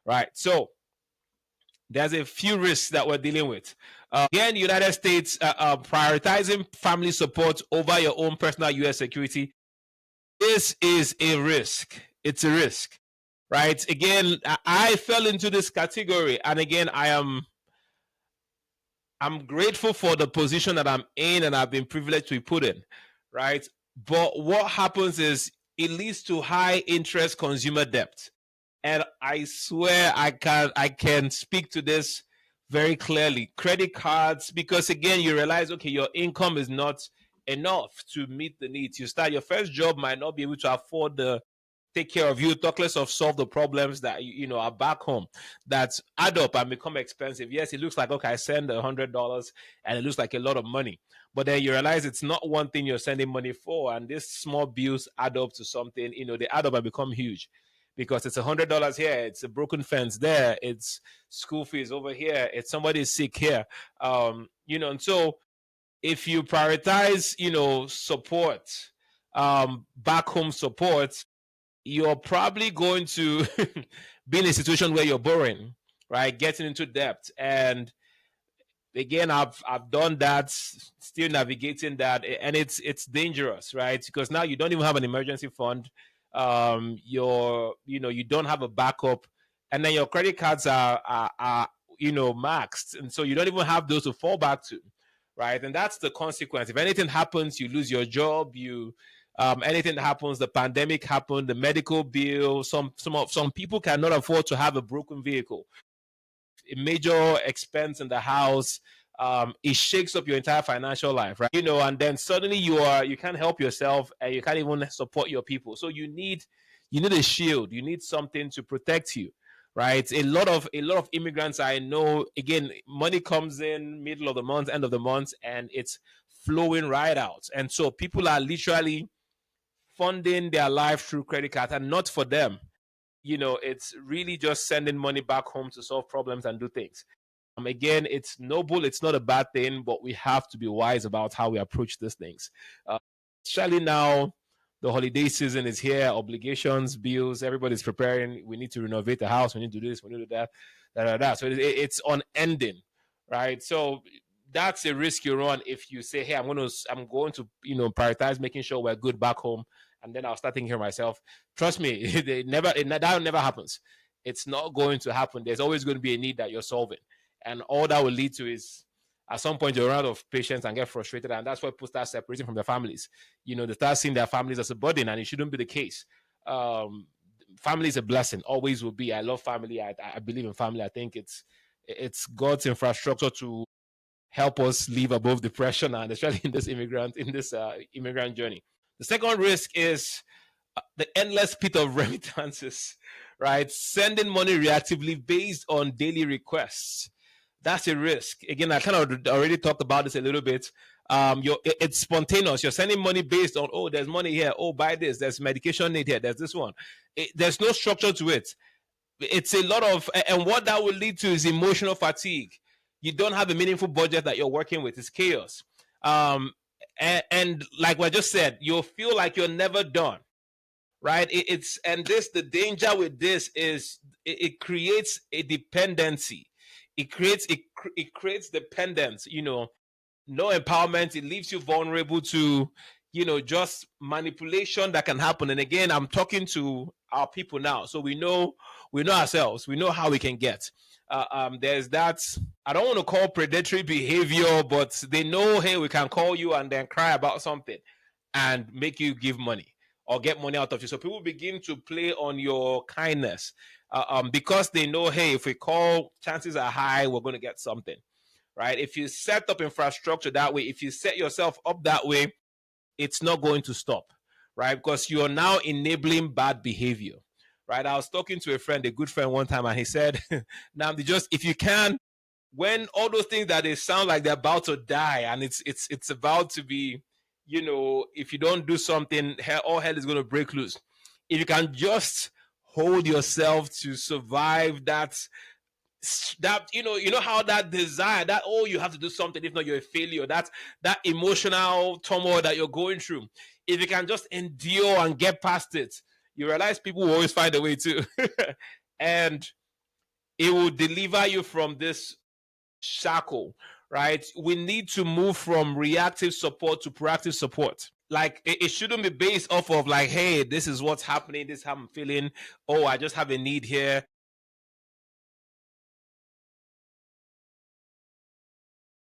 right? So there's a few risks that we're dealing with. Again, United States prioritizing family support over your own personal U.S. security. This is a risk. It's a risk, right? Again, I fell into this category, and again, I'm grateful for the position that I'm in, and I've been privileged to be put in, right? But what happens is it leads to high interest consumer debt. And I swear I can speak to this very clearly. Credit cards, because again, you realize, okay, your income is not enough to meet the needs. You start your first job, might not be able to afford the take care of you, talk less of solve the problems that are back home that add up and become expensive. Yes, it looks like, okay, I send $100 and it looks like a lot of money, but then you realize it's not one thing you're sending money for, and these small bills add up to something. They add up and become huge, because it's $100 here, it's a broken fence there, it's school fees over here, it's somebody sick here. And so if you prioritize support, back home support, you're probably going to be in a situation where you're borrowing, right? Getting into debt. And again, I've done that, still navigating that, and it's dangerous, right? Because now you don't even have an emergency fund. You don't have a backup, and then your credit cards are maxed, and so you don't even have those to fall back to, right? And that's the consequence. If anything happens, you lose your job. Anything that happens, the pandemic happened, the medical bill. Some people cannot afford to have a broken vehicle, a major expense in the house. It shakes up your entire financial life, right? And then suddenly you can't help yourself, and you can't even support your people. So you need a shield. You need something to protect you, right? A lot of immigrants I know, again, money comes in middle of the month, end of the month, and it's flowing right out. And so people are literally funding their life through credit card, and not for them. It's really just sending money back home to solve problems and do things. Again, it's noble, it's not a bad thing, but we have to be wise about how we approach these things. Especially now, the holiday season is here, obligations, bills, everybody's preparing. We need to renovate the house, we need to do this, we need to do that, So it's unending, right? So that's a risk you run if you say, hey, I'm going to prioritize making sure we're good back home, and then I'll start thinking of myself. Trust me, that never happens. It's not going to happen. There's always going to be a need that you're solving, and all that will lead to is, at some point, you'll run out of patience and get frustrated, and that's why people start separating from their families. They start seeing their families as a burden, and it shouldn't be the case. Family is a blessing, always will be. I love family. I believe in family. I think it's God's infrastructure to help us live above depression, and especially in this immigrant journey. The second risk is the endless pit of remittances, right? Sending money reactively based on daily requests. That's a risk. Again, I kind of already talked about this a little bit. It's spontaneous. You're sending money based on, oh, there's money here. Oh, buy this. There's medication need here. There's this one. There's no structure to it. It's a lot of, and what that will lead to is emotional fatigue. You don't have a meaningful budget that you're working with. It's chaos. And like I just said, you'll feel like you're never done, right? The danger with this is it creates a dependency. It creates dependence. No empowerment. It leaves you vulnerable to just manipulation that can happen. And again, I'm talking to our people now, so we know ourselves. We know how we can get. There's that, I don't want to call predatory behavior, but they know, hey, we can call you and then cry about something and make you give money or get money out of you. So people begin to play on your kindness because they know, hey, if we call, chances are high we're going to get something, right? If you set up infrastructure that way, if you set yourself up that way, it's not going to stop, right? Because you're now enabling bad behavior, right? I was talking to a good friend one time, and he said, now, if you can, when all those things that they sound like they're about to die, and it's about to be, if you don't do something, all hell is going to break loose. If you can just hold yourself to survive that how that desire, that, oh, you have to do something, if not you're a failure, that emotional turmoil that you're going through, if you can just endure and get past it, you realize people will always find a way to. And it will deliver you from this shackle, right? We need to move from reactive support to proactive support. Like it shouldn't be based off of like, hey, this is what's happening, this is how I'm feeling. Oh, I just have a need here.